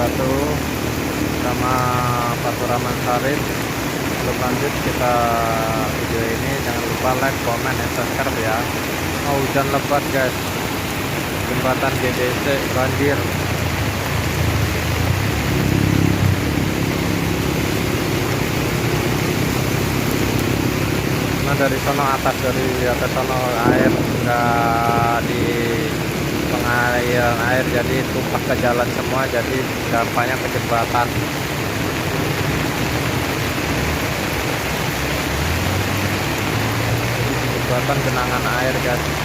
wabarakatuh. Sama Pak Suraman Sarif. Sebelum lanjut kita video ini, jangan lupa like, comment, dan subscribe ya. Hujan lebat guys, jembatan GBC banjir. Nah dari sono atas, dari atas sono air nggak di pengaliran air, jadi tumpah ke jalan semua, jadi dampaknya ke jembatan. Jembatan genangan air guys.